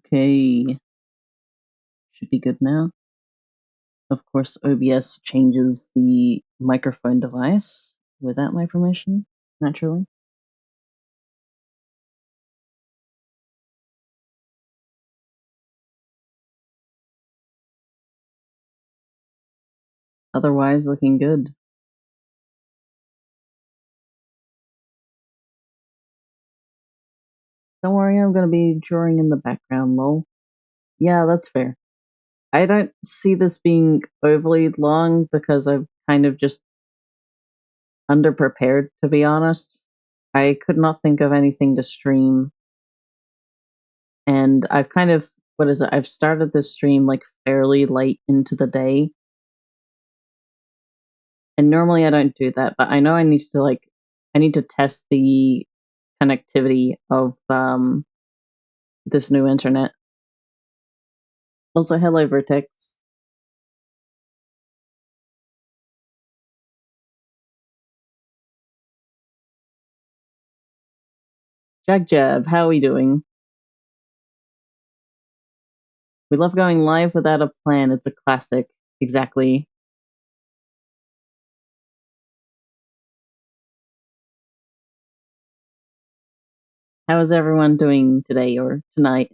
Okay, should be good now. Of course, OBS changes the microphone device without my permission, naturally. Otherwise, looking good. Don't worry, I'm gonna be drawing in the background, lol. Yeah, that's fair. I don't see this being overly long because I've kind of just underprepared, to be honest. I could not think of anything to stream, and I've kind of, what is it? I've started this stream like fairly late into the day, and normally I don't do that, but I know I need to test the connectivity of this new internet. Also, hello Vertex. Jack Jab, how are we doing? We love going live without a plan. It's a classic. Exactly. How is everyone doing today or tonight?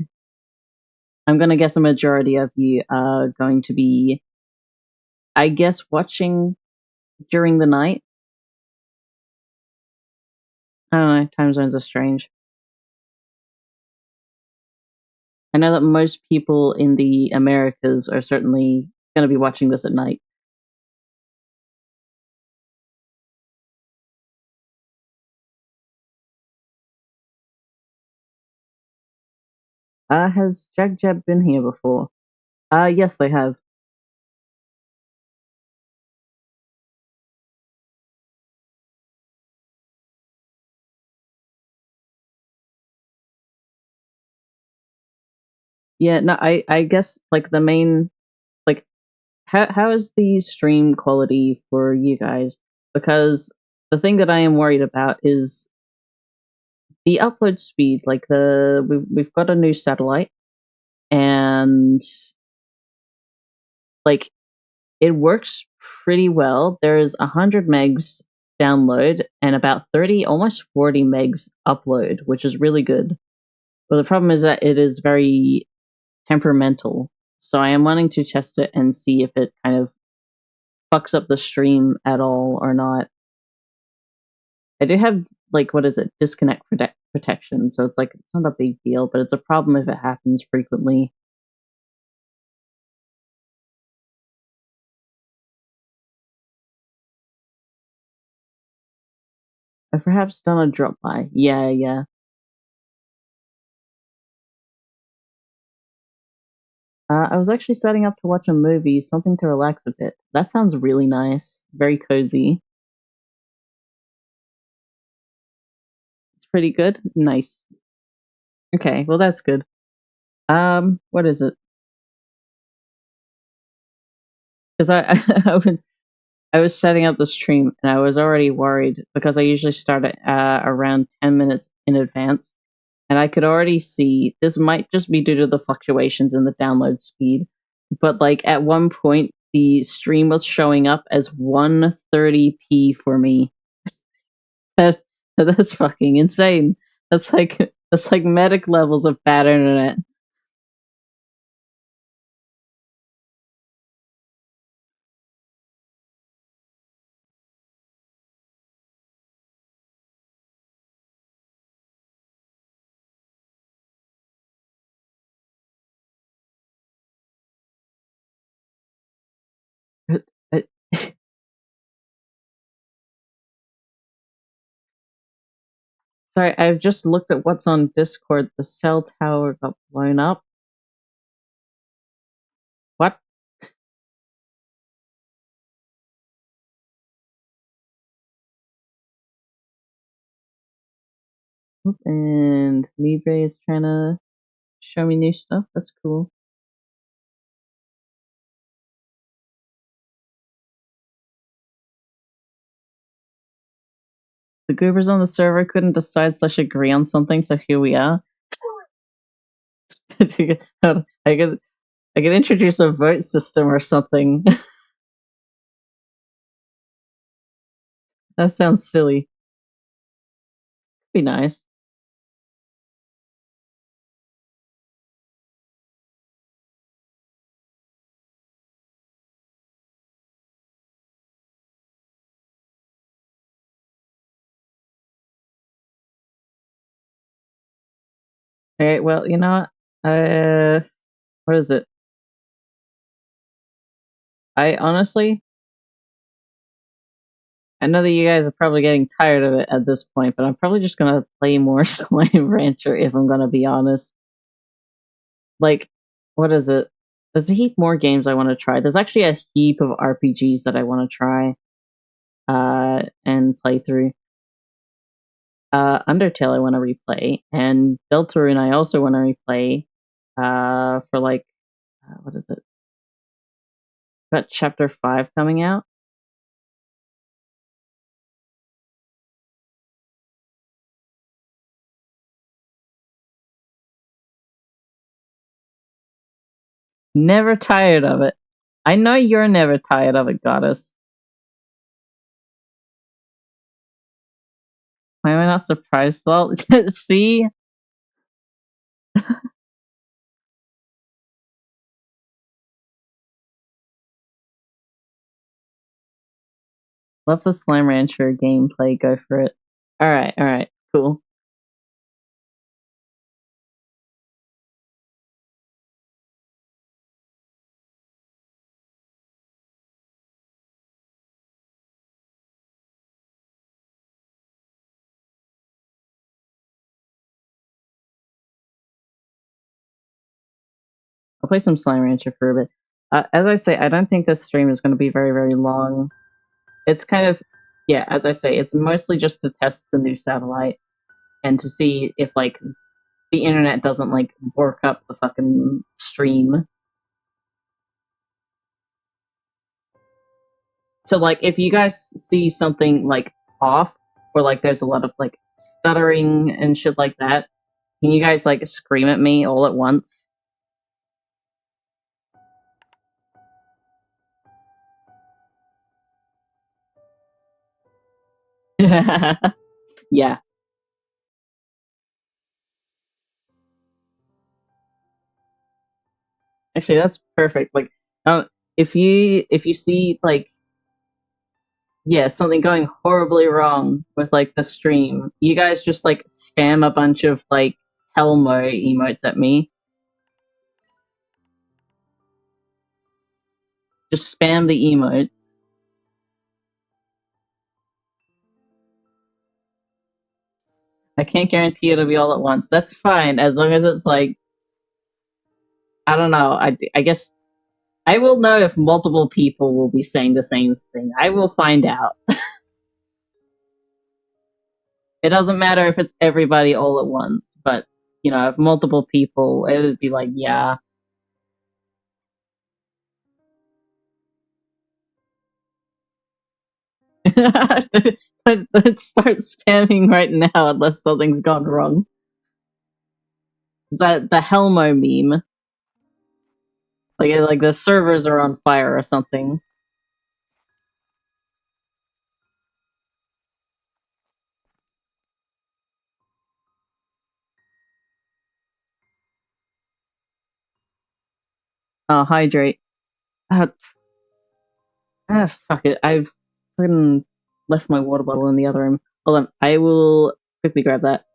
I'm gonna guess a majority of you are going to be, I guess, watching during the night. I don't know, time zones are strange. I know that most people in the Americas are certainly going to be watching this at night. Has Jack Jeb been here before? Yes, they have. Yeah, no, I guess like the main like how is the stream quality for you guys? Because the thing that I am worried about is the upload speed. Like we've got a new satellite, and like it works pretty well. There's 100 megs download and about 30, almost 40 megs upload, which is really good. But the problem is that it is very temperamental. So I am wanting to test it and see if it kind of fucks up the stream at all or not. I do have like, what is it, disconnect protection, so it's like it's not a big deal, but it's a problem if it happens frequently. I've perhaps done a drop by. Yeah. I was actually setting up to watch a movie, something to relax a bit. That sounds really nice. Very cozy. It's pretty good. Nice. Okay, well that's good. What is it? Because I was setting up the stream and I was already worried because I usually start at around 10 minutes in advance, and I could already see this might just be due to the fluctuations in the download speed, but like at one point the stream was showing up as 130p for me. That, that's fucking insane. That's like medic levels of bad internet. Sorry, I've just looked at what's on Discord. The cell tower got blown up. What? And Libre is trying to show me new stuff. That's cool. The goobers on the server couldn't decide/agree on something, so here we are. I could I could introduce a vote system or something. That sounds silly. Be nice. All right. Well, you know what? What is it? I honestly, I know that you guys are probably getting tired of it at this point, but I'm probably just gonna play more Slime Rancher if I'm gonna be honest. Like, what is it? There's a heap more games I want to try. There's actually a heap of RPGs that I want to try and play through. Undertale I want to replay, and Deltarune I also want to replay for like, what is it? Got Chapter 5 coming out. Never tired of it. I know you're never tired of it, Goddess. Why am I not surprised though? See? Love the Slime Rancher gameplay, go for it. Alright, cool. I'll play some Slime Rancher for a bit. As I say, I don't think this stream is going to be very, very long. It's kind of, yeah, as I say, it's mostly just to test the new satellite and to see if, like, the internet doesn't, like, work up the fucking stream. So, like, if you guys see something, like, off, or, like, there's a lot of, like, stuttering and shit like that, can you guys, like, scream at me all at once? Yeah. Actually, that's perfect. Like, if you see, like, yeah, something going horribly wrong with, like, the stream, you guys just, like, spam a bunch of, like, Helmo emotes at me. Just spam the emotes. I can't guarantee it'll be all at once. That's fine, as long as it's, like, I don't know. I guess I will know if multiple people will be saying the same thing. I will find out. It doesn't matter if it's everybody all at once, but, you know, if multiple people, it would be like, yeah. Let's start spamming right now unless something's gone wrong. Is that the Helmo meme? Like the servers are on fire or something. Hydrate. Uh, Fuck it. I've fucking left my water bottle in the other room. Hold on. I will quickly grab that.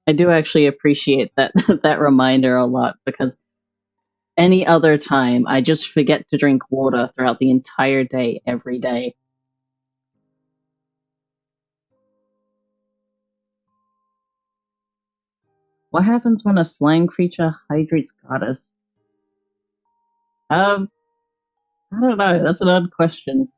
I do actually appreciate that that reminder a lot because Any other time, I just forget to drink water throughout the entire day, every day. What happens when a slime creature hydrates goddess? Um, I don't know. That's an odd question.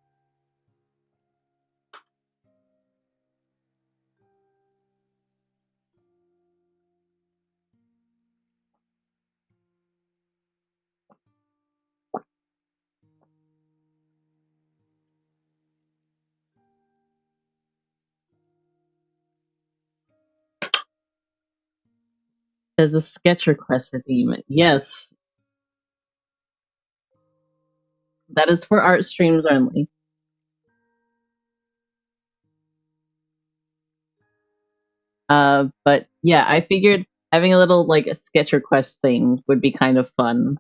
There's a sketch request for Demon. Yes, that is for art streams only. But yeah, I figured having a little like a sketch request thing would be kind of fun.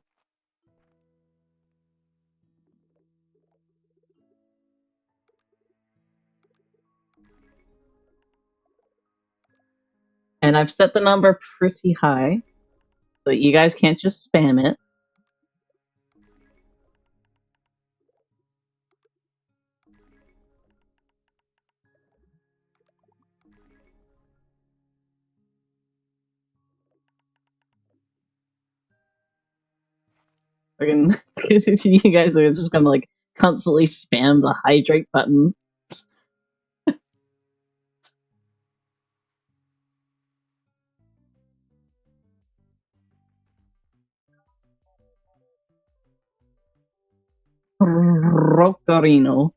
And I've set the number pretty high, so that you guys can't just spam it. Fucking, you guys are just gonna like constantly spam the hydrate button. Roccarino.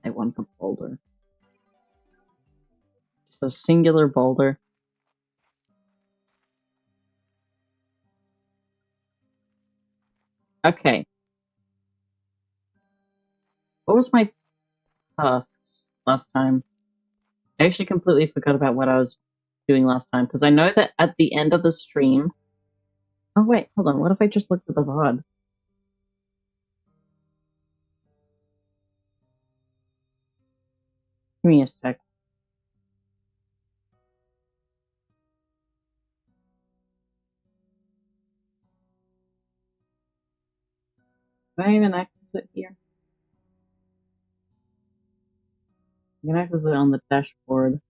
I want the boulder. Just a singular boulder. Okay. What was my tasks last time? I actually completely forgot about what I was doing last time, because I know that at the end of the stream. Oh wait, hold on. What if I just looked at the VOD? Give me a sec. Can I even access it here? I can access it on the dashboard.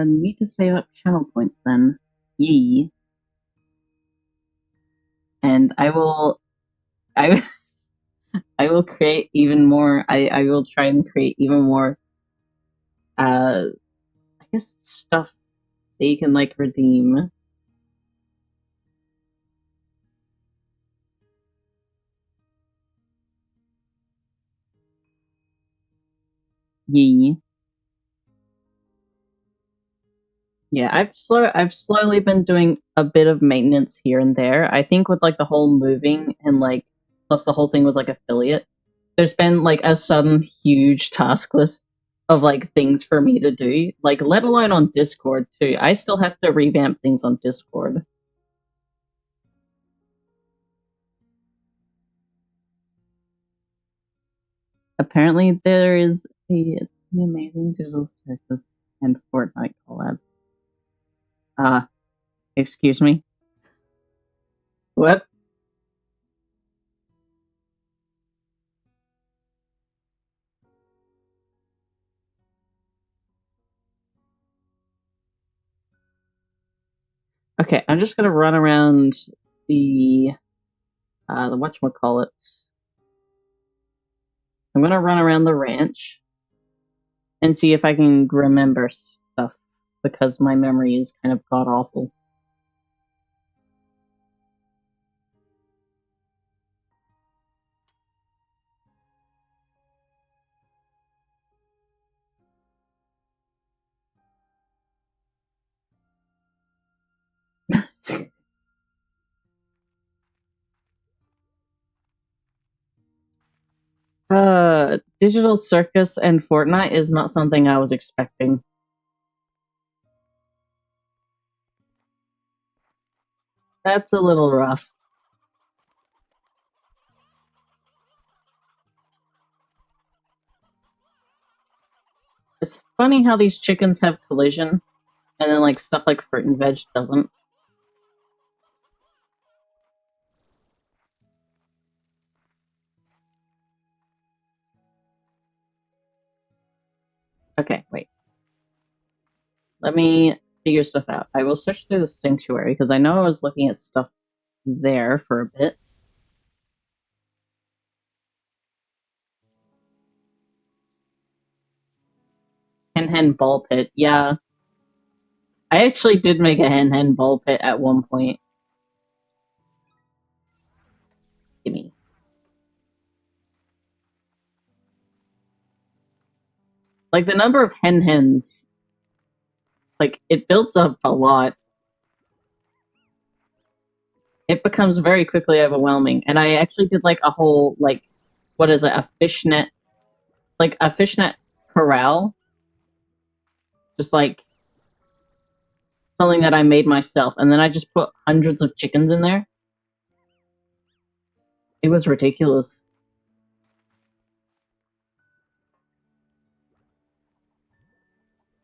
Need to save up channel points then. Yee. And I I will create even more. I will try and create even more. I guess stuff that you can like redeem. Yee. Yeah, I've slowly been doing a bit of maintenance here and there. I think with like the whole moving and like plus the whole thing with like affiliate, there's been like a sudden huge task list of like things for me to do. Like let alone on Discord too. I still have to revamp things on Discord. Apparently there is the amazing digital circus and Fortnite collab. Excuse me. What? Okay, I'm just gonna run around the whatchamacallits. I'm gonna run around the ranch and see if I can remember stuff because my memory is kind of god awful. Digital Circus and Fortnite is not something I was expecting. That's a little rough. It's funny how these chickens have collision, and then like stuff like fruit and veg doesn't. Okay, wait. Let me figure stuff out. I will search through the sanctuary because I know I was looking at stuff there for a bit. Hen hen ball pit. Yeah, I actually did make a hen hen ball pit at one point. Gimme. Like the number of hen hens, like it builds up a lot. It becomes very quickly overwhelming. And I actually did like a whole like what is it, a fishnet like a fishnet corral. Just like something that I made myself, and then I just put hundreds of chickens in there. It was ridiculous.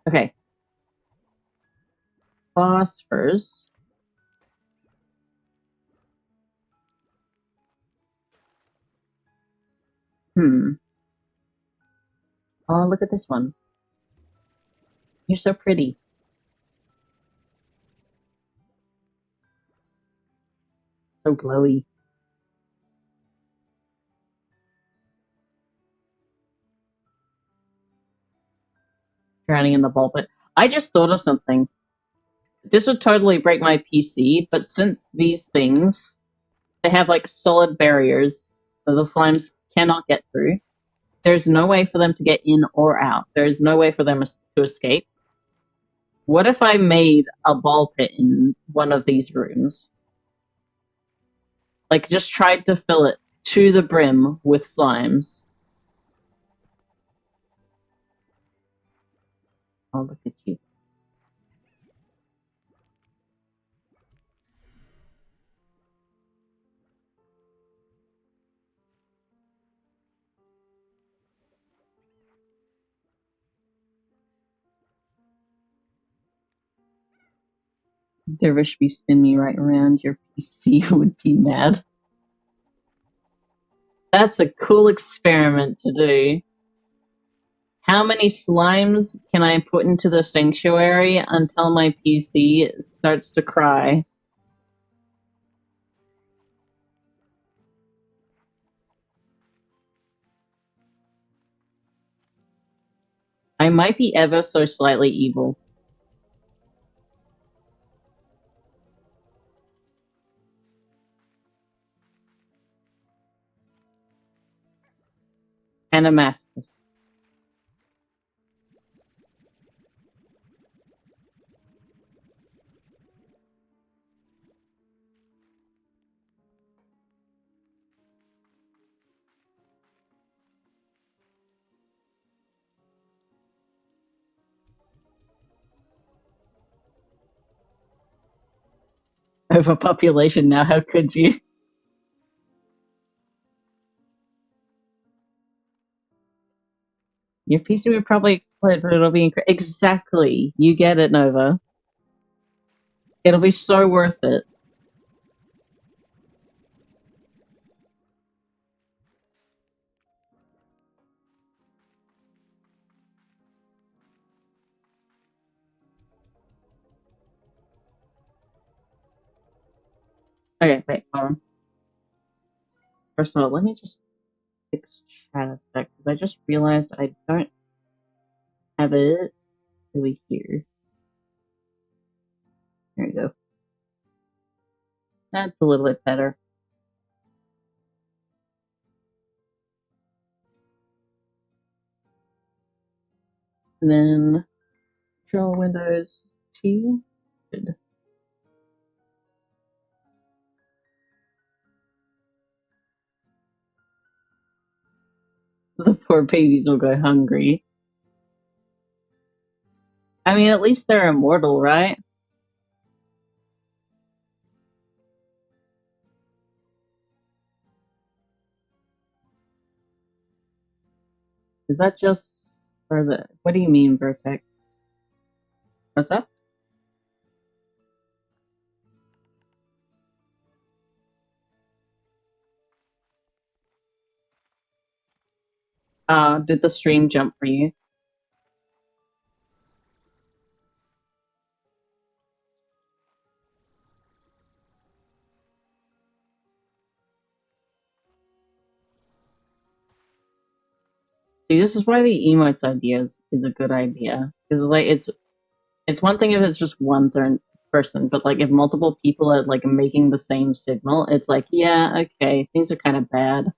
Okay. Phosphors. Hmm. Oh, look at this one. You're so pretty. So glowy. Drowning in the ball pit. I just thought of something. This would totally break my PC, but since these things, they have like solid barriers that the slimes cannot get through, there's no way for them to get in or out. There's no way for them to escape. What if I made a ball pit in one of these rooms? Like, just tried to fill it to the brim with slimes. Oh, look at you. Dervish be spin me right around, your PC would be mad. That's a cool experiment to do. How many slimes can I put into the sanctuary until my PC starts to cry? I might be ever so slightly evil. And a masochist. Overpopulation now, how could you? Your PC would probably explode, but it'll be exactly. You get it, Nova. It'll be so worth it. Okay, wait, hold on. First of all, let me just fix chat a sec, because I just realized I don't have it really here. There we go. That's a little bit better. And then Control Windows T. Good. The poor babies will go hungry. I mean, at least they're immortal, right? Is that just, or is it? What do you mean, vertex? What's up? Did the stream jump for you? See, this is why the emotes idea is a good idea. Because like it's one thing if it's just one person, but like if multiple people are like making the same signal, it's like, yeah, okay, things are kind of bad.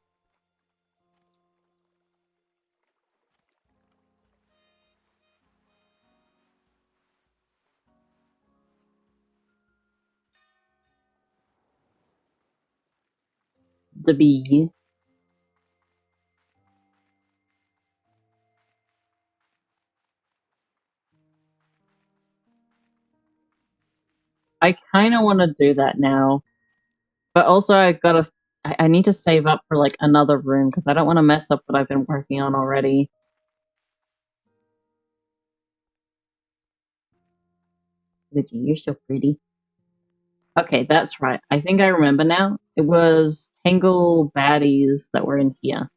The bee. I kind of want to do that now, but also I need to save up for like another room because I don't want to mess up what I've been working on already. Vicky, you're so pretty. Okay, that's right. I think I remember now. It was Tangle baddies that were in here.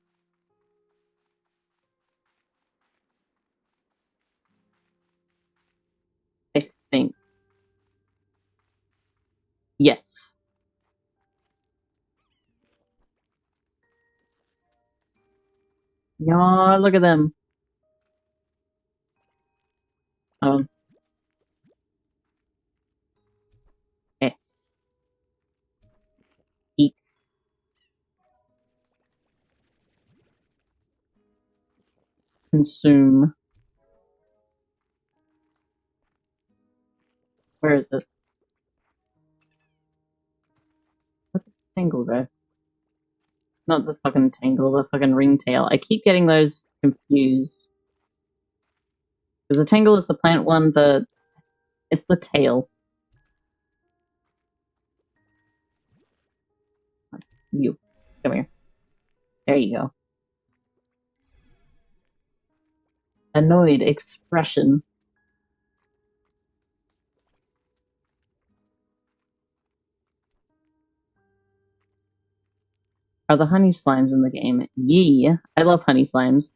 I think. Yes. Yeah, look at them. Um, eh, eat, consume. Where is it? What's the Tangle go? Not the fucking Tangle, the fucking Ringtail. I keep getting those confused. Because the Tangle is the plant one, it's the tail. You. Come here. There you go. Annoyed expression. Are the honey slimes in the game? Yee. I love honey slimes.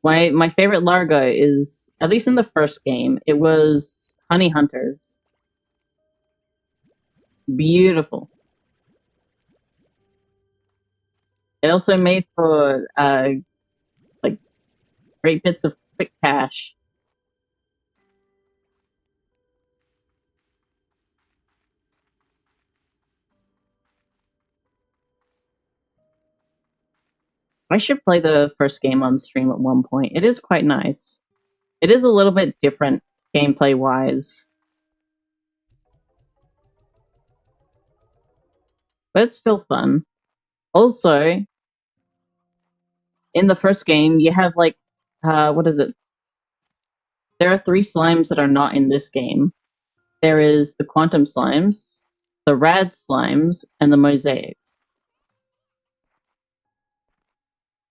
My favorite Largo is, at least in the first game, it was Honey Hunters. Beautiful. It also made for like great bits of quick cash. I should play the first game on stream at one point. It is quite nice. It is a little bit different gameplay wise, but it's still fun. Also, in the first game, you have like, what is it? There are 3 slimes that are not in this game. There is the quantum slimes, the rad slimes, and the mosaics.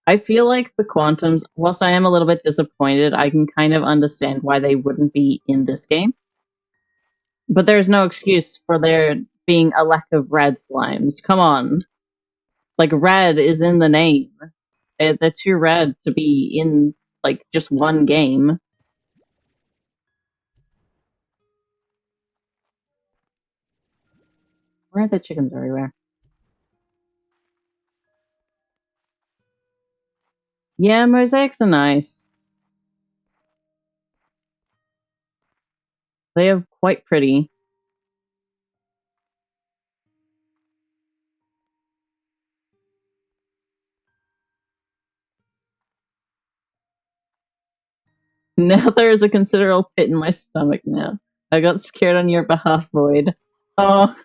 I feel like the quantums, whilst I am a little bit disappointed, I can kind of understand why they wouldn't be in this game. But there's no excuse for there being a lack of rad slimes. Come on. Like, rad is in the name. They're too rad to be in, like, just one game. Where are the chickens everywhere? Yeah, mosaics are nice. They are quite pretty. Now there is a considerable pit in my stomach now. I got scared on your behalf, Void. Oh.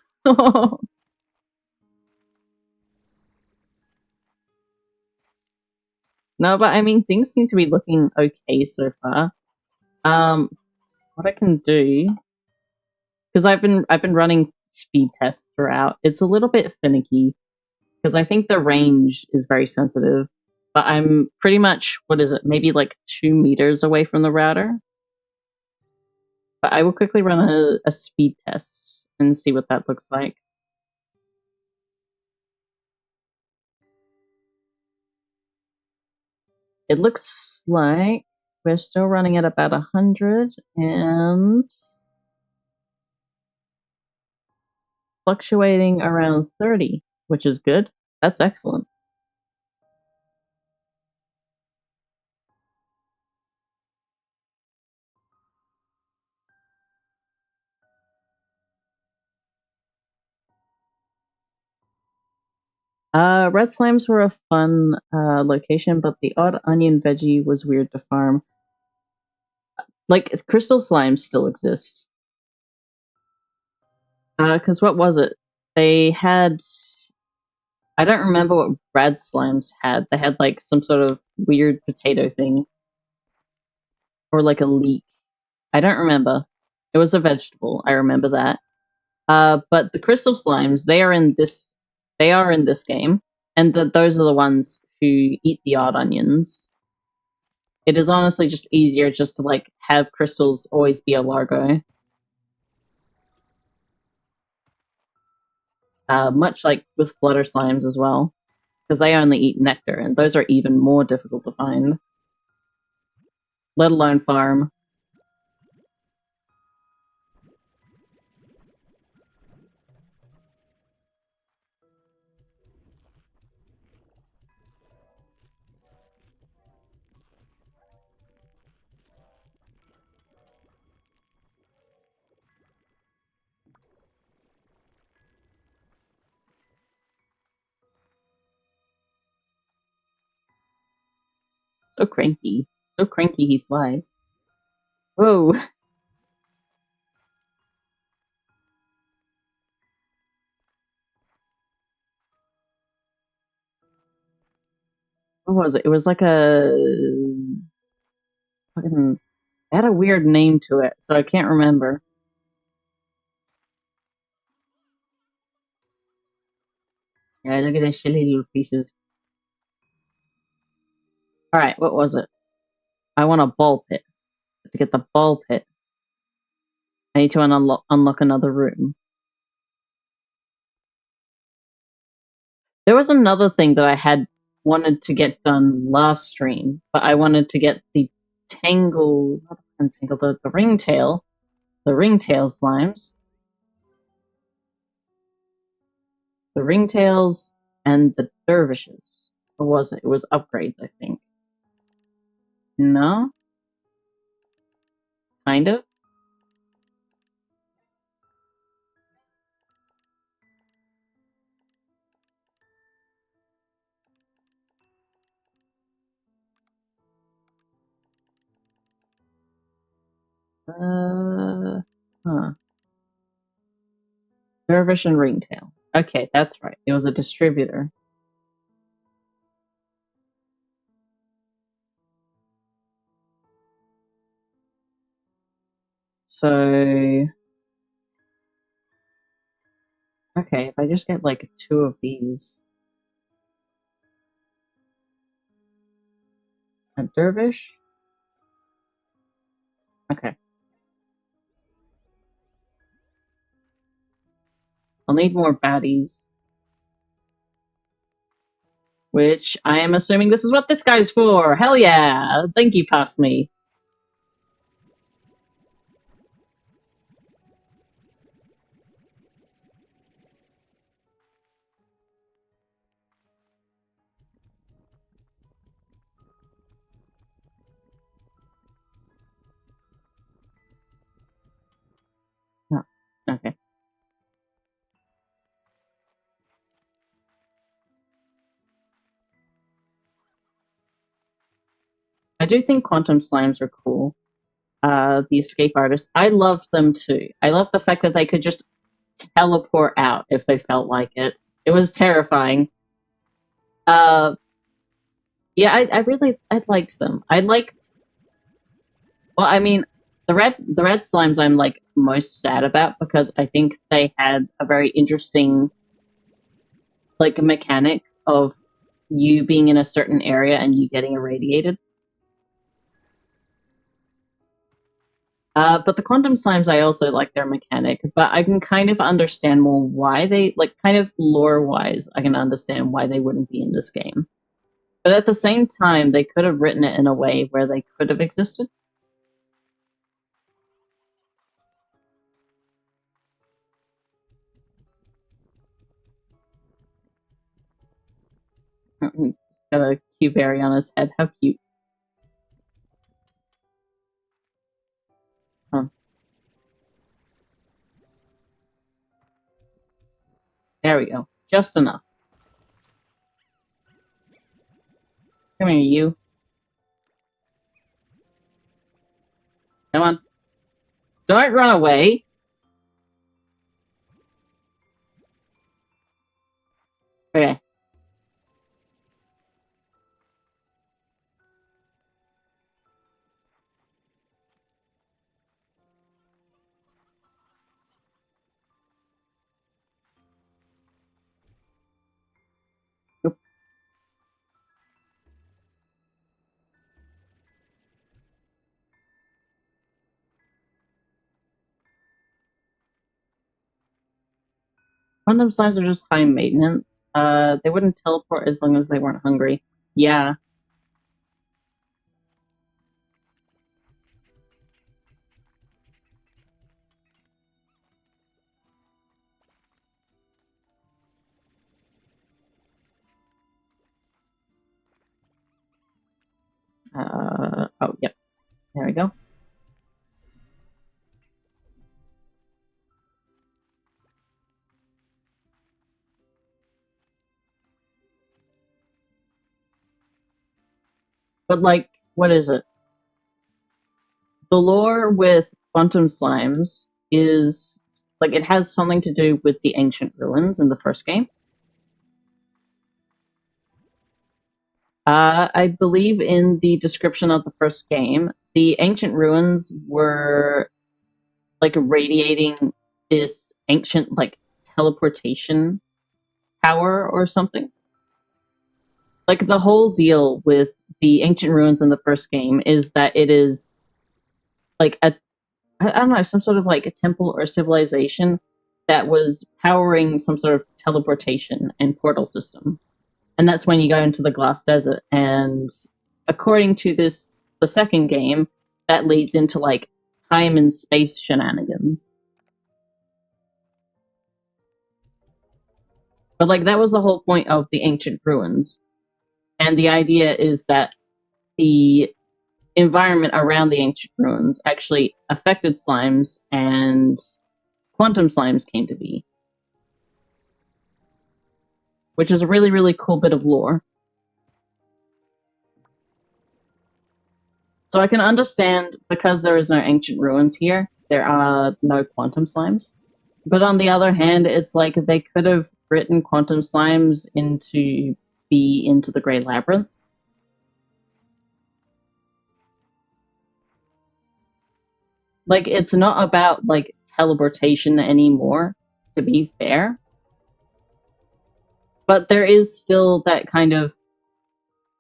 No, but I mean, things seem to be looking okay so far. What I can do, because I've been running speed tests throughout. It's a little bit finicky because I think the range is very sensitive. But I'm pretty much, what is it, maybe like 2 meters away from the router. But I will quickly run a speed test and see what that looks like. It looks like we're still running at about 100 and fluctuating around 30, which is good. That's excellent. Red slimes were a fun location, but the odd onion veggie was weird to farm. Like, crystal slimes still exist. Because what was it? They had. I don't remember what red slimes had. They had, like, some sort of weird potato thing. Or, like, a leek. I don't remember. It was a vegetable. I remember that. But the crystal slimes, they are in this. They are in this game, and those are the ones who eat the odd onions. It is honestly just easier just to like have crystals always be a Largo. Much like with flutter slimes as well, because they only eat nectar, and those are even more difficult to find, let alone farm. So cranky he flies. Whoa! What was it? It was like a fucking. It had a weird name to it, so I can't remember. Yeah, look at those silly little pieces. All right, what was it? I want a ball pit. To get the ball pit, I need to unlock another room. There was another thing that I had wanted to get done last stream, but I wanted to get the tangle, not the tangle, the ringtail slimes, the ringtails, and the dervishes. Or was it? It was upgrades, I think. No, kind of. Uh, huh. Dervish and ringtail. Okay, that's right. It was a distributor. So, okay, if I just get like 2 of these, a dervish. Okay, I'll need more baddies. Which I am assuming this is what this guy's for. Hell yeah! Thank you, past me. Oh, okay. I do think quantum slimes are cool. The escape artists. I love them too. I love the fact that they could just teleport out if they felt like it. It was terrifying. Uh, Yeah, I liked them. I liked. Well, I mean, the red slimes I'm like most sad about because I think they had a very interesting like mechanic of you being in a certain area and you getting irradiated. But the quantum slimes, I also like their mechanic, but I can kind of understand more why they, like, kind of lore wise, I can understand why they wouldn't be in this game. But at the same time, they could have written it in a way where they could have existed. He's got a cute berry on his head. How cute. Oh, there we go. Just enough. Come here, you. Come on. Don't run away. Okay. Oop. Quantum slimes are just high maintenance. They wouldn't teleport as long as they weren't hungry. Yeah. Oh, yep. There we go. But, like, what is it? The lore with quantum slimes is, like, it has something to do with the ancient ruins in the first game. I believe in the description of the first game, the ancient ruins were like radiating this ancient like teleportation power or something. Like the whole deal with the ancient ruins in the first game is that it is like a I don't know, some sort of like a temple or civilization that was powering some sort of teleportation and portal system. And that's when you go into the glass desert. And according to the second game, that leads into like time and space shenanigans. But like that was the whole point of the ancient ruins. And the idea is that the environment around the ancient ruins actually affected slimes and quantum slimes came to be, which is a really, really cool bit of lore. So I can understand because there is no ancient ruins here, there are no quantum slimes. But on the other hand, it's like they could have written quantum slimes into the Great Labyrinth. Like it's not about like teleportation anymore, to be fair. But there is still that kind of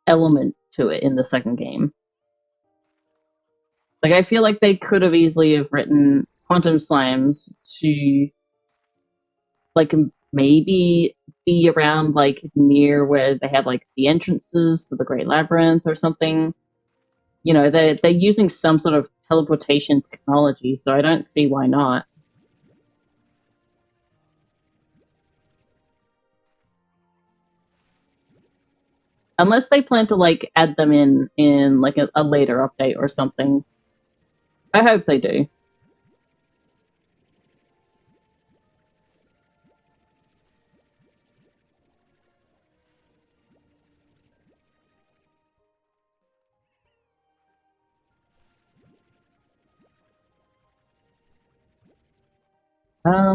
element to it in the second game. Like I feel like they could have easily have written quantum slimes to like maybe be around like near where they have like the entrances to the Great Labyrinth or something. You know, they're using some sort of teleportation technology, so I don't see why not. Unless they plan to like add them in like a later update or something. I hope they do.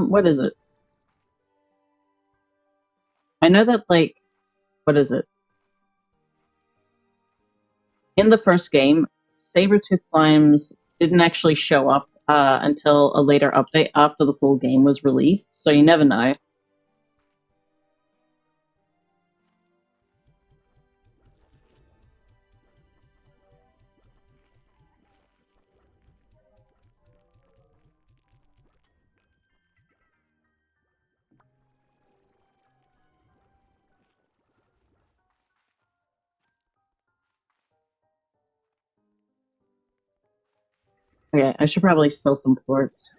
What is it? I know that like what is it? In the first game, saber-tooth slimes didn't actually show up until a later update after the full game was released, so you never know. Okay, I should probably sell some plorts.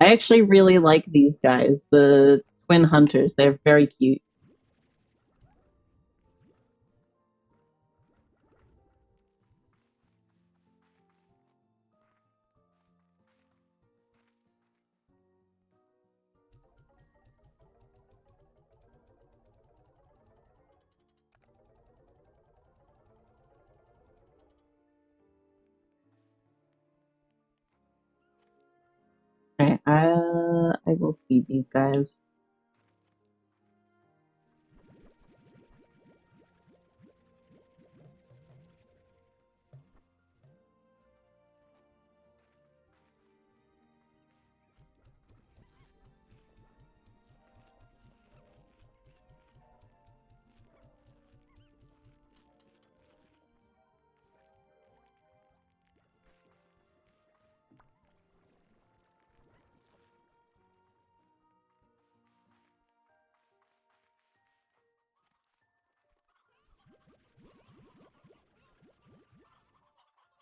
I actually really like these guys, the twin hunters. They're very cute. Okay, I will feed these guys.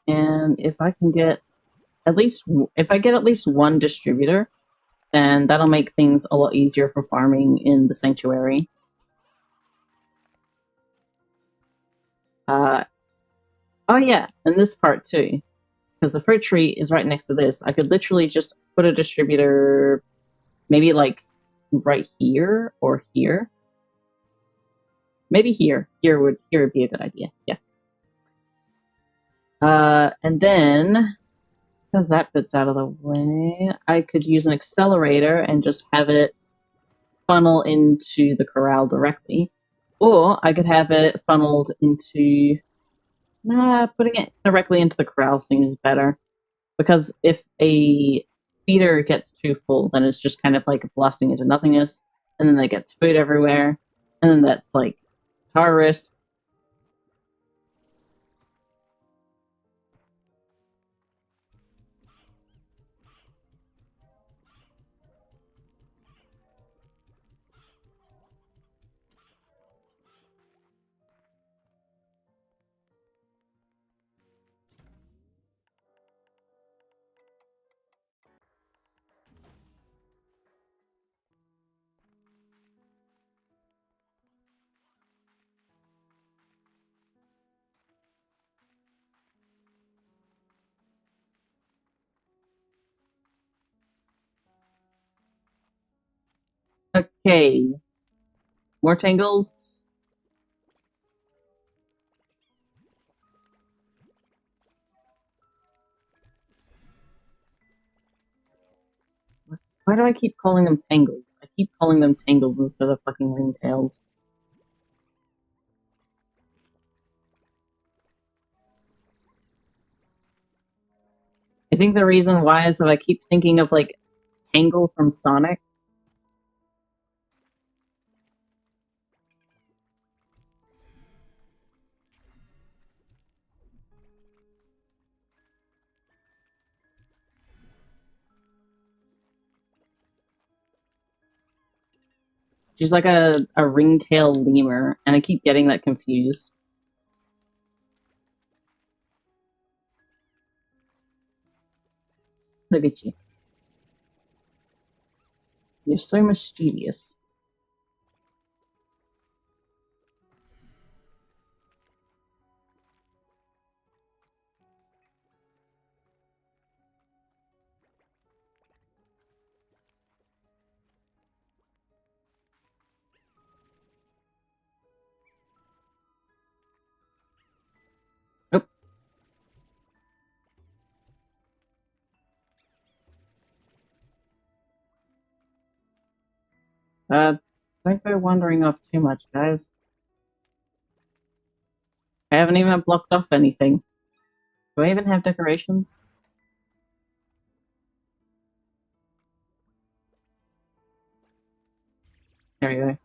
And if I can get at least if I get at least one distributor, then that'll make things a lot easier for farming in the sanctuary. Uh, oh yeah, and this part too, because the fruit tree is right next to this. I could literally just put a distributor, maybe like right here or here. Maybe here. Here would be a good idea. Yeah. And then because that fits out of the way, I could use an accelerator and just have it funnel into the corral directly. Or I could have it funneled into. Nah, putting it directly into the corral seems better. Because if a feeder gets too full, then it's just kind of like blasting into nothingness, and then it gets food everywhere, and then that's like tar risk. Okay, more tangles. Why do I keep calling them tangles? I keep calling them tangles instead of fucking ringtails. I think the reason why is that I keep thinking of like Tangle from Sonic. She's like a ringtail lemur, and I keep getting that confused. Look at you. You're so mischievous. Oh, Don't go wandering off too much, guys. I haven't even blocked off anything. Do I even have decorations? There we go.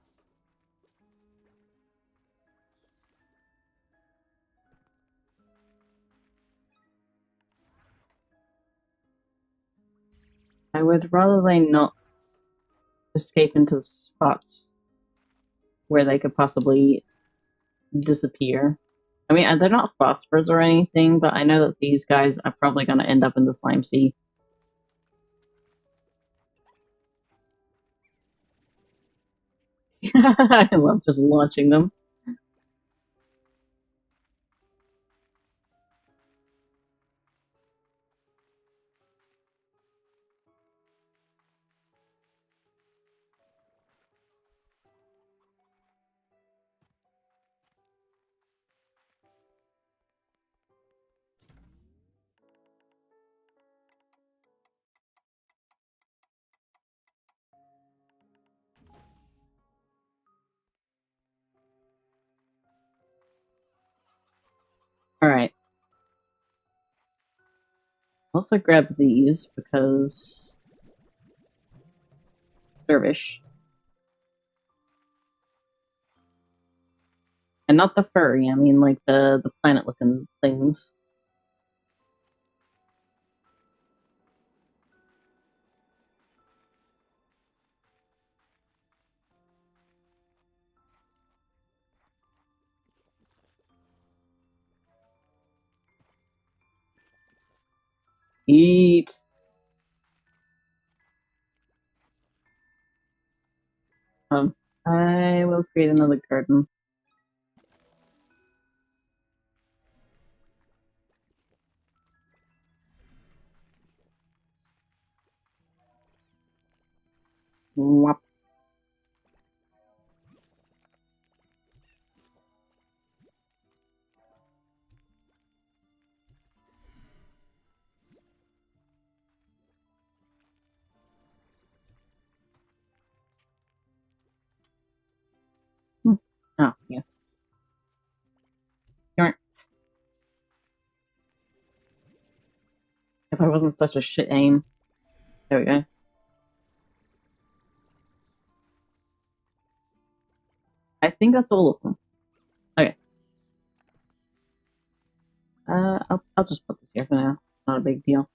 I would rather they not escape into spots where they could possibly disappear. I mean, they're not phosphors or anything, but I know that these guys are probably going to end up in the slime sea. I love just launching them. Alright. Also grab these because dervish. And not the furry, I mean like the planet looking things. Eat. Um, I will create another garden. Whop. Oh, yeah. Darn. If I wasn't such a shit aim. There we go. I think that's all of them. Okay. I'll just put this here for now. It's not a big deal.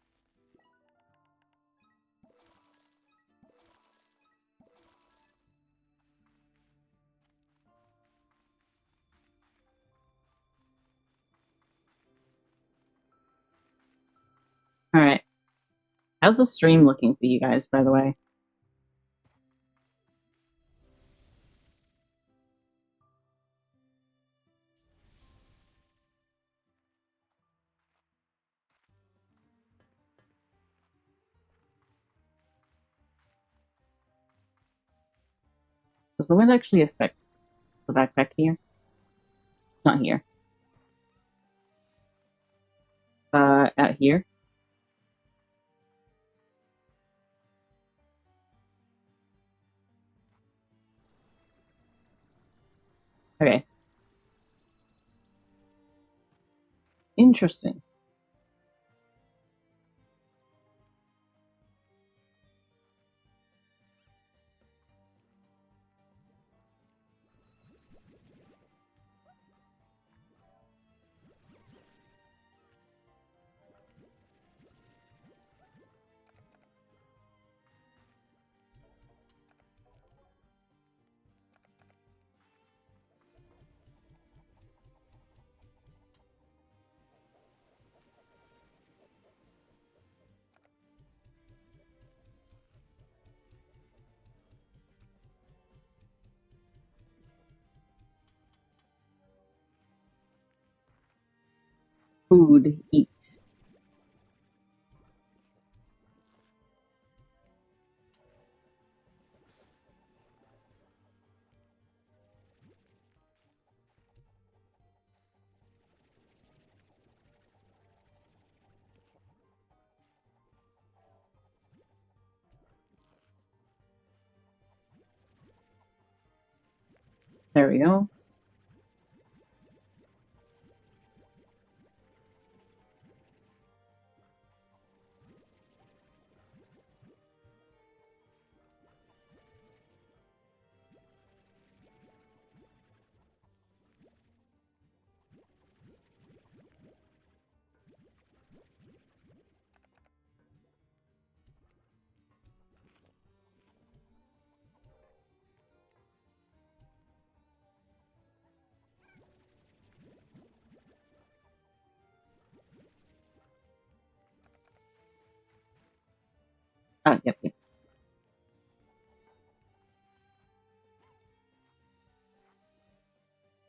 Alright. How's the stream looking for you guys, by the way? Does the wind actually affect the backpack here? Not here. Out here? Okay. Interesting. Food, eat. There we go. Oh, yep.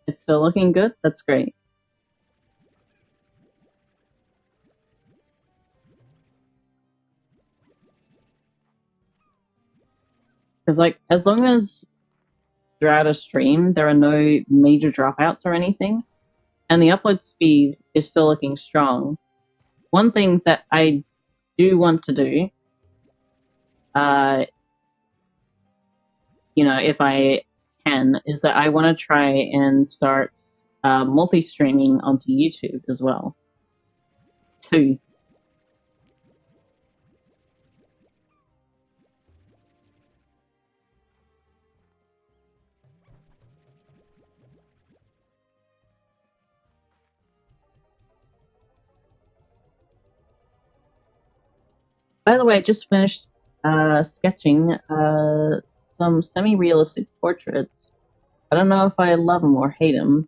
It's still looking good. That's great. Because, like, as long as throughout a stream there are no major dropouts or anything, and the upload speed is still looking strong, one thing that I do want to do, uh, if I can, is that I want to try and start multi-streaming onto YouTube as well. Too. By the way, I just finished sketching some semi-realistic portraits. I don't know if I love them or hate them.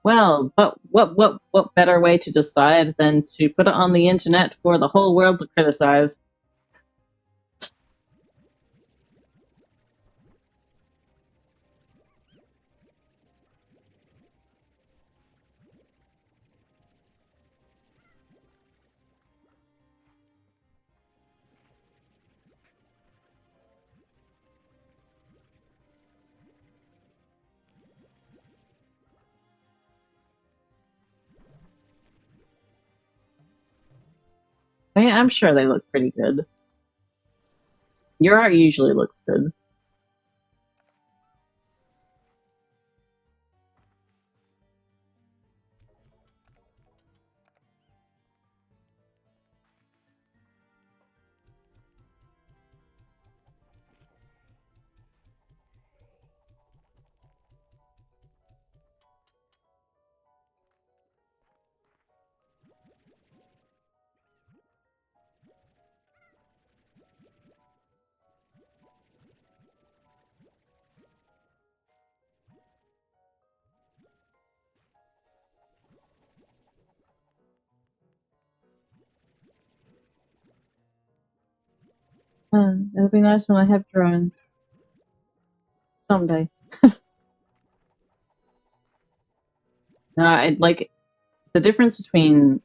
Well, but what better way to decide than to put it on the internet for the whole world to criticize? I mean, I'm sure they look pretty good. Your art usually looks good. It'll be nice when I have drones someday. No, I'd like the difference between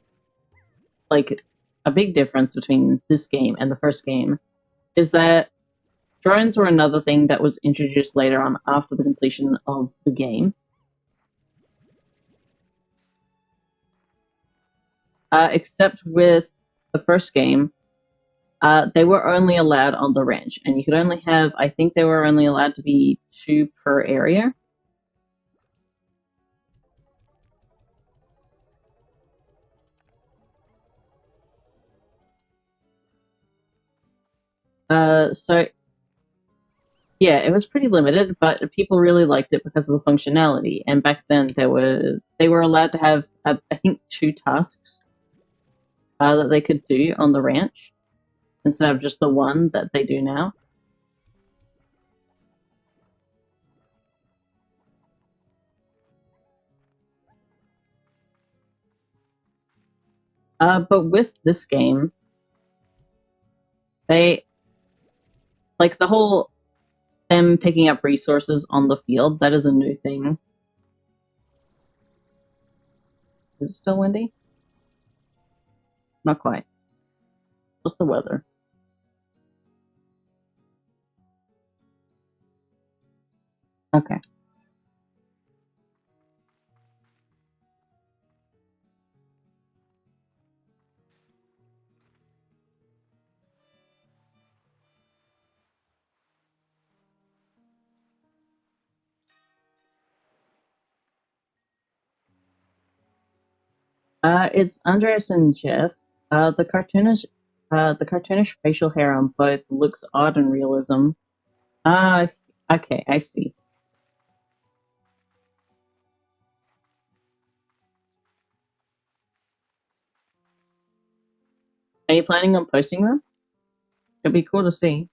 like a big difference between this game and the first game is that drones were another thing that was introduced later on after the completion of the game. Except with the first game, they were only allowed on the ranch, and you could only have, I think they were only allowed to be 2 per area. So yeah, it was pretty limited, but people really liked it because of the functionality. And back then, they were allowed to have, I think, 2 tasks that they could do on the ranch instead of just the one that they do now. But with this game, they like the whole them picking up resources on the field. That is a new thing. Is it still windy? Not quite. What's the weather? Okay. It's Andreas and Jeff. The cartoonish facial hair on both looks odd in realism. Ah, okay, I see. Are you planning on posting them? It'd be cool to see.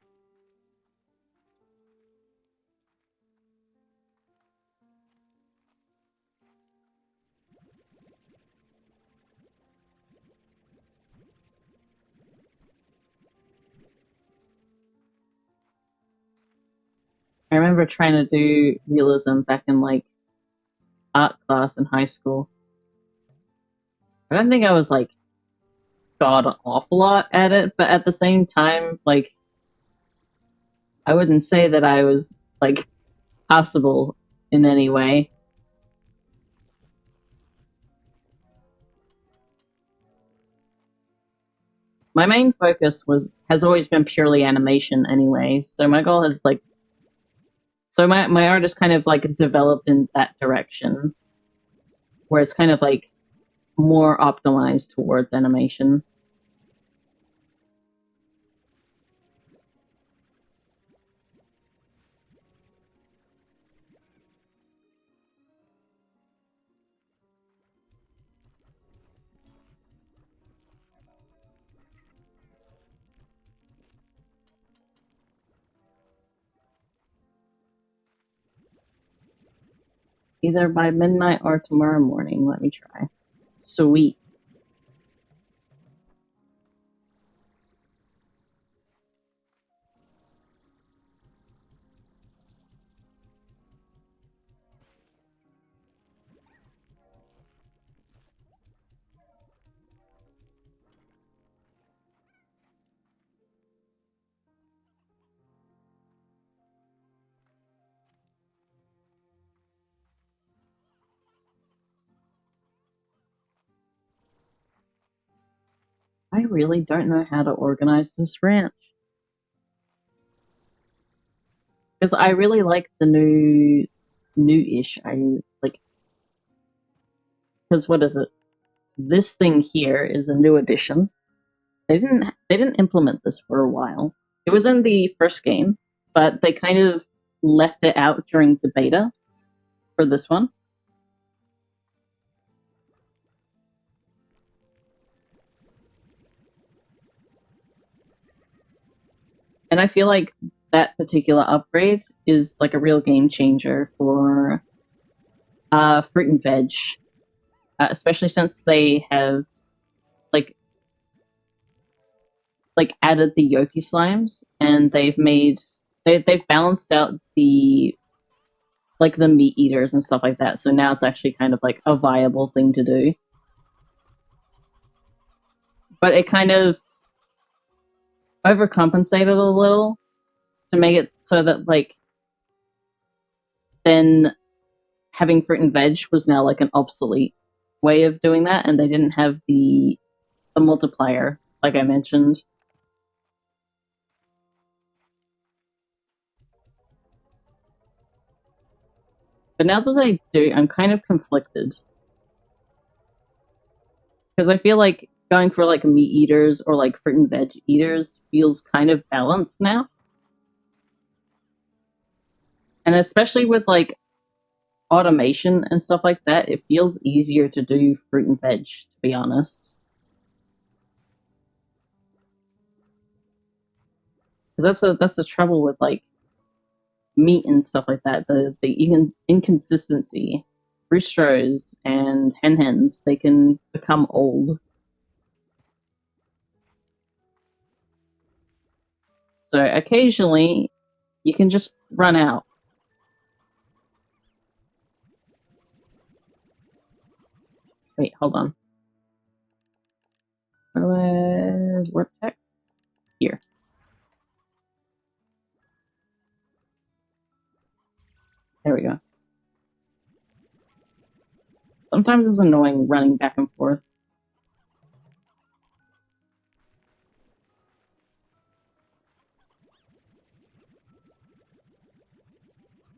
I remember trying to do realism back in like art class in high school. I don't think I was like god awful lot at it, but at the same time, like I wouldn't say that I was like passable in any way. My main focus was has always been purely animation anyway, so my goal has like so my art is kind of like developed in that direction where it's kind of like more optimized towards animation. Either by midnight or tomorrow morning. Let me try. Sweet. I really don't know how to organize this ranch because I really like the new-ish. I like because what is it? This thing here is a new addition. They didn't implement this for a while. It was in the first game, but they kind of left it out during the beta for this one. And I feel like that particular upgrade is like a real game changer for fruit and veg, especially since they have like added the Yoki slimes and they've balanced out the meat eaters and stuff like that. So now it's actually kind of like a viable thing to do. But it kind of overcompensated a little to make it so that like then having fruit and veg was now like an obsolete way of doing that, and they didn't have the multiplier like I mentioned. But now that they do, I'm kind of conflicted because I feel like going for like meat eaters or like fruit and veg eaters feels kind of balanced now, and especially with like automation and stuff like that, it feels easier to do fruit and veg. To be honest, because that's the trouble with like meat and stuff like that. The inconsistency. Roosters and hens, they can become old. So occasionally you can just run out. Wait, hold on. Where's warp tech? Here. There we go. Sometimes it's annoying running back and forth.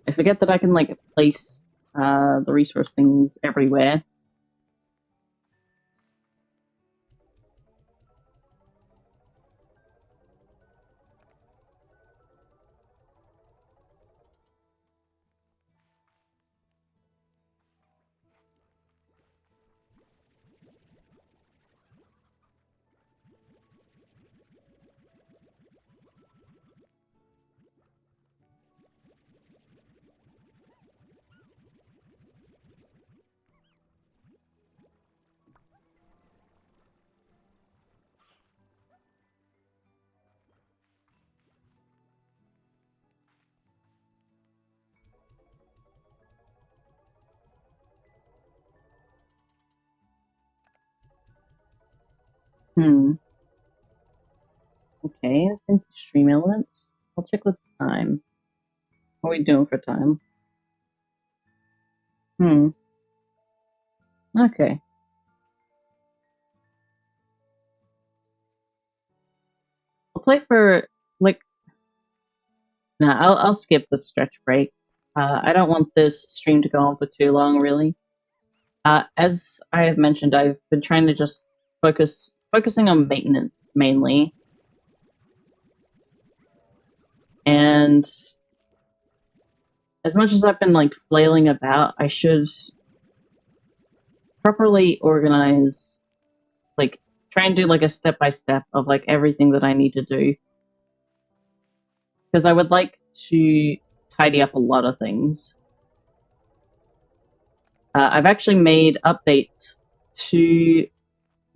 I forget that I can like place the resource things everywhere. Hmm. Okay, I think stream elements. I'll check the time. What are we doing for time? Hmm. Okay. I'll play for like. Nah, I'll skip the stretch break. I don't want this stream to go on for too long, really. As I have mentioned, I've been trying to just focusing on maintenance mainly, and as much as I've been like flailing about, I should properly organize, like try and do like a step by step of like everything that I need to do, because I would like to tidy up a lot of things. I've actually made updates to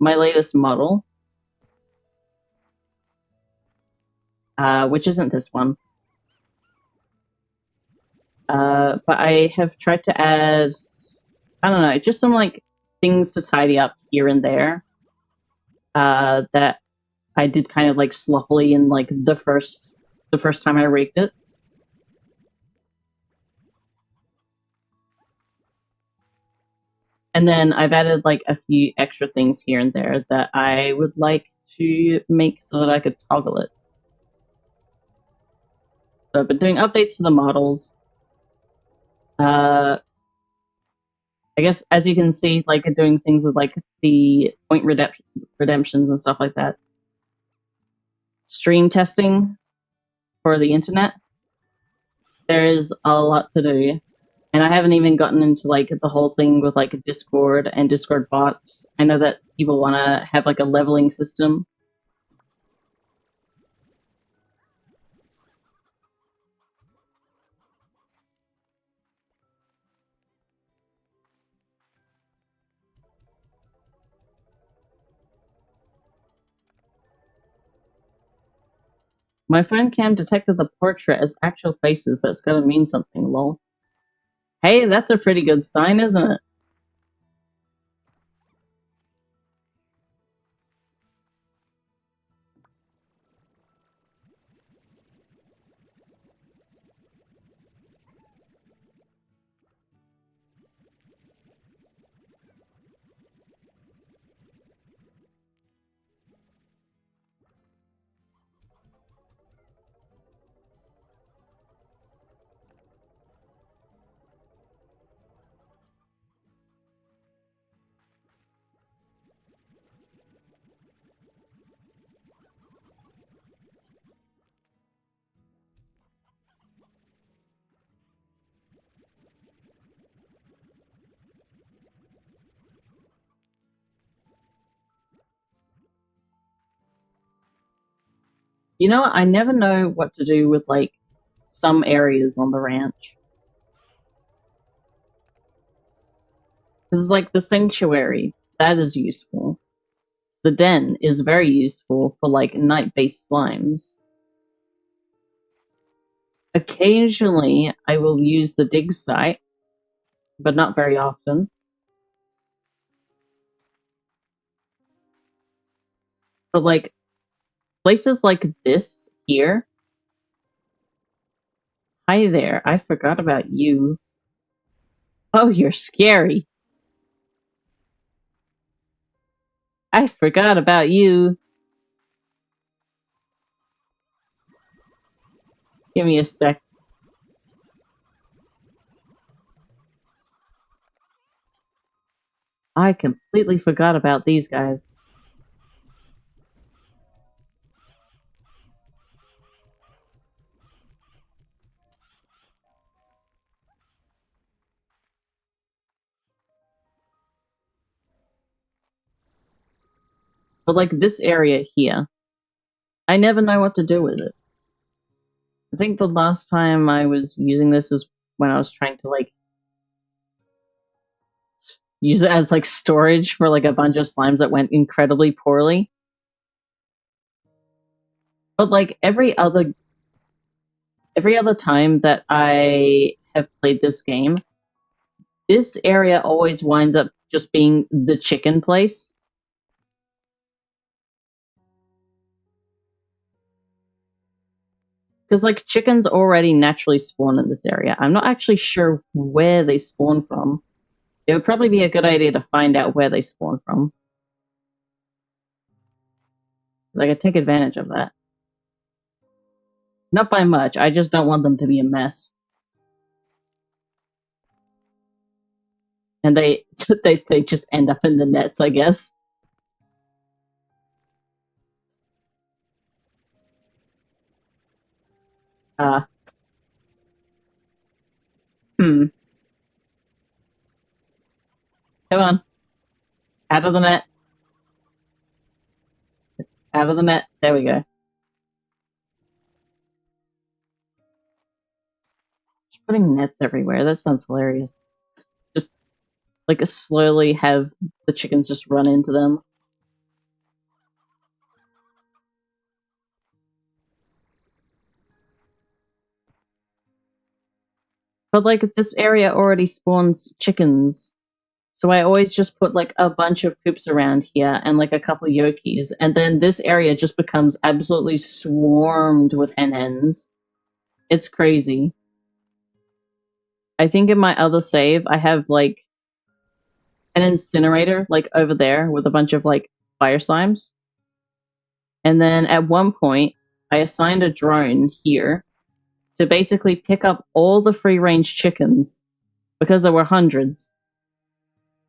my latest model, which isn't this one. But I have tried to add, I don't know, just some like things to tidy up here and there that I did kind of like sloppily in like the first time I rigged it. And then I've added like a few extra things here and there that I would like to make so that I could toggle it. So I've been doing updates to the models. I guess as you can see, like doing things with like the point redemptions and stuff like that. Stream testing for the internet. There's a lot to do. And I haven't even gotten into like the whole thing with like Discord and Discord bots. I know that people want to have like a leveling system. My friend Cam detected the portrait as actual faces. That's gotta mean something, lol. Hey, that's a pretty good sign, isn't it? You know what? I never know what to do with like some areas on the ranch. This is like the sanctuary. That is useful. The den is very useful for like night-based slimes. Occasionally, I will use the dig site, but not very often. But like places like this here. Hi there, I forgot about you. Oh, you're scary. I forgot about you. Give me a sec. I completely forgot about these guys. But like this area here, I never know what to do with it. I think the last time I was using this is when I was trying to like use it as like storage for like a bunch of slimes that went incredibly poorly. But like every other time that I have played this game, this area always winds up just being the chicken place. Because, like, chickens already naturally spawn in this area. I'm not actually sure where they spawn from. It would probably be a good idea to find out where they spawn from. Because I could take advantage of that. Not by much, I just don't want them to be a mess. And they they just end up in the nets, I guess. Uh, hmm. Come on. Out of the net. Out of the net. There we go. Just putting nets everywhere. That sounds hilarious. Just like slowly have the chickens just run into them. But like this area already spawns chickens. So I always just put like a bunch of coops around here and like a couple of yokis, and then this area just becomes absolutely swarmed with hens. It's crazy. I think in my other save I have like an incinerator like over there with a bunch of like fire slimes. And then at one point I assigned a drone here to basically pick up all the free range chickens because there were hundreds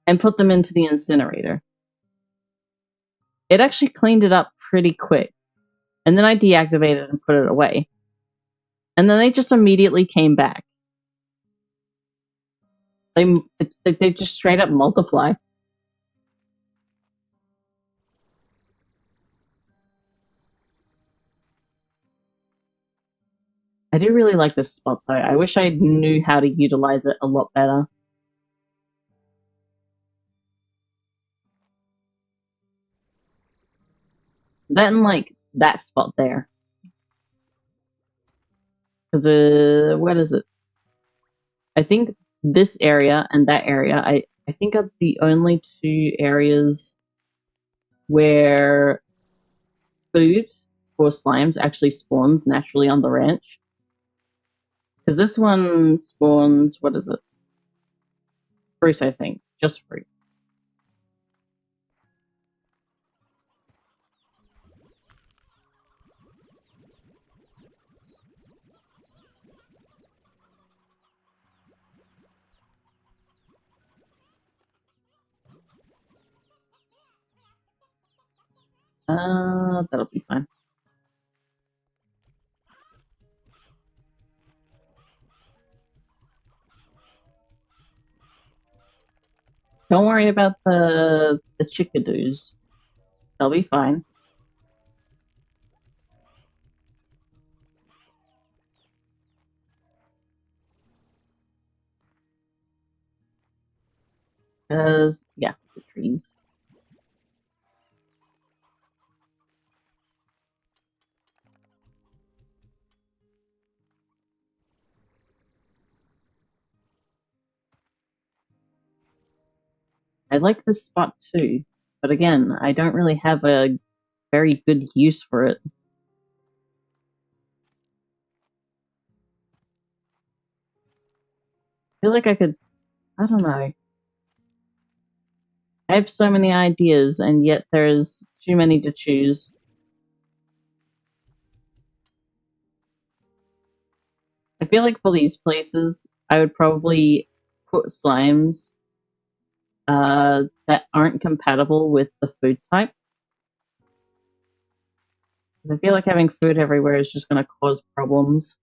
and put them into the incinerator. It actually cleaned it up pretty quick. And then I deactivated it and put it away. And then they just immediately came back. They just straight up multiply. I do really like this spot though. I wish I knew how to utilize it a lot better. That and like that spot there. Because what is it? I think this area and that area, I think are the only two areas where food for slimes actually spawns naturally on the ranch. Because this one spawns, what is it? Fruit, I think. Just fruit. That'll be fine. Don't worry about the chickadoos. They'll be fine. Because, yeah, the trees. I like this spot too, but again, I don't really have a very good use for it. I feel like I could, I don't know. I have so many ideas, and yet there's too many to choose. I feel like for these places, I would probably put slimes that aren't compatible with the food type. Because I feel like having food everywhere is just going to cause problems.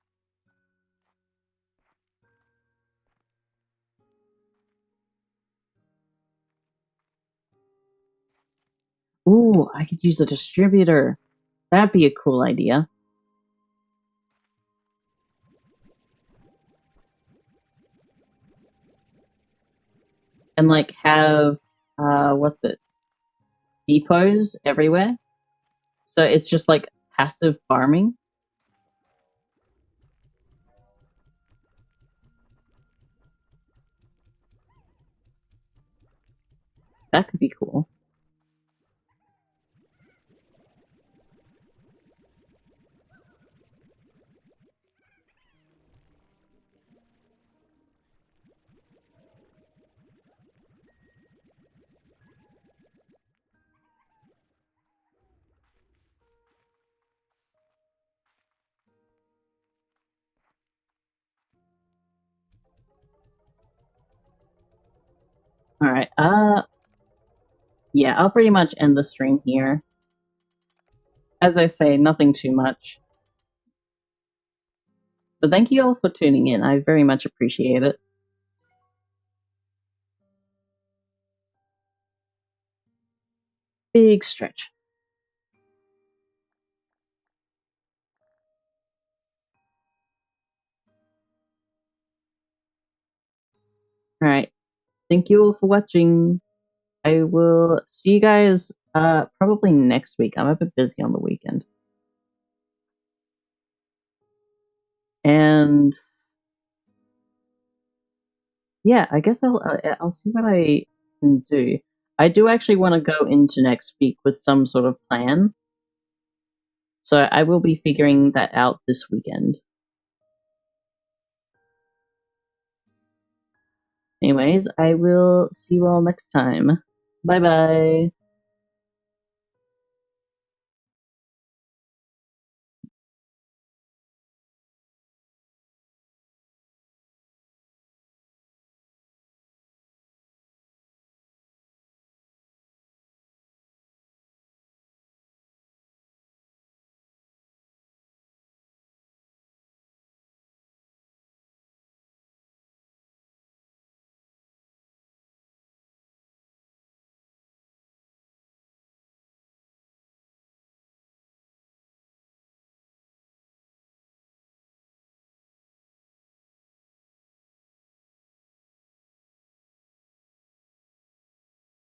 Ooh, I could use a distributor. That'd be a cool idea. And like have what's it? Depots everywhere. So it's just like passive farming. That could be cool. Alright, yeah, I'll pretty much end the stream here. As I say, nothing too much. But thank you all for tuning in. I very much appreciate it. Big stretch. Alright, thank you all for watching. I will see you guys probably next week. I'm a bit busy on the weekend. And yeah, I guess I'll see what I can do. I do actually want to go into next week with some sort of plan. So I will be figuring that out this weekend. Anyways, I will see you all next time. Bye bye.